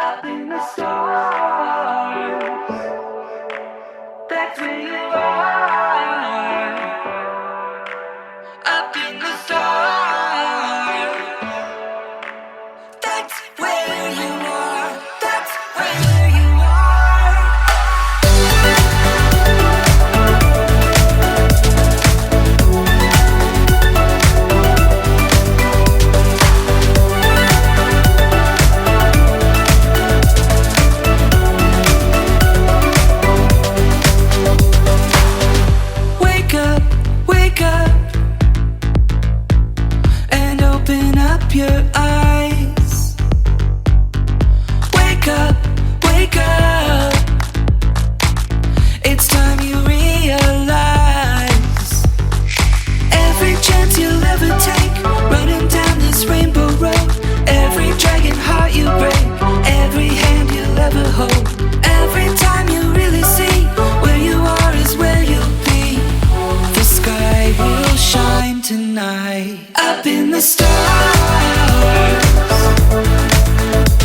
Up in the stars, that's where you are. Up in the stars, that's where you are. That's where you are. Wake up, and open up your eyes. Wake up, it's time you realize. Every chance you'll ever take, running down this rainbow road. Every dragon heart you break, every hand you'll ever hold. Every time you really see where you are is where you'll be. The sky will shine tonight. Up in the stars,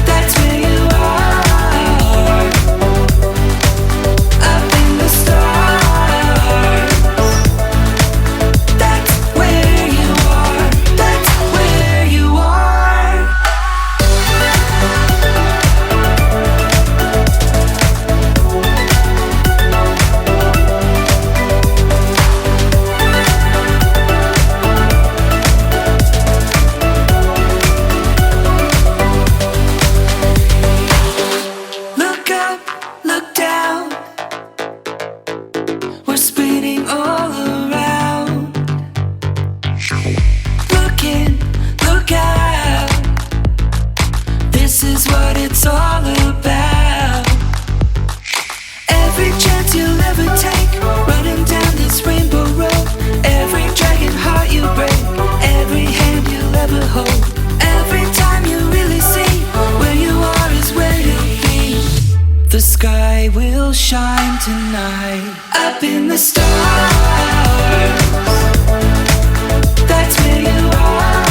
that's where you are. Up in the stars, that's where you are. That's where you are. Look up, look down, we're spinning all around. Look in, look out, this is what it's all about. Every chance you'll ever take, running down this rainbow road. Every dragon heart you break, every hand you'll ever hold. Every time you really see where you are is where you'll be. The sky will shine tonight. Up in the stars, that's where you are.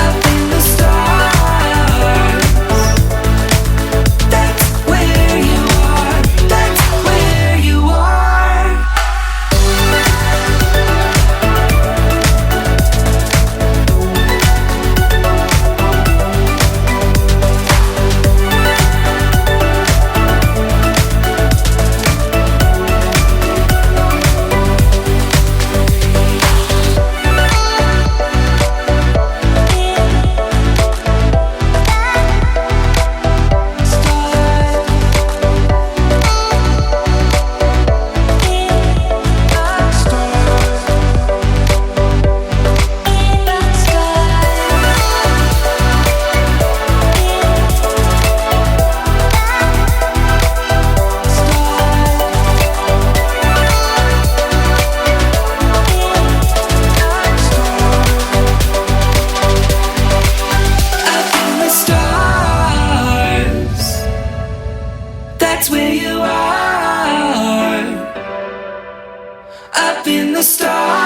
Up in the stars, that's where you are. That's where you are. Up in the stars, that's where you are. Up in the stars.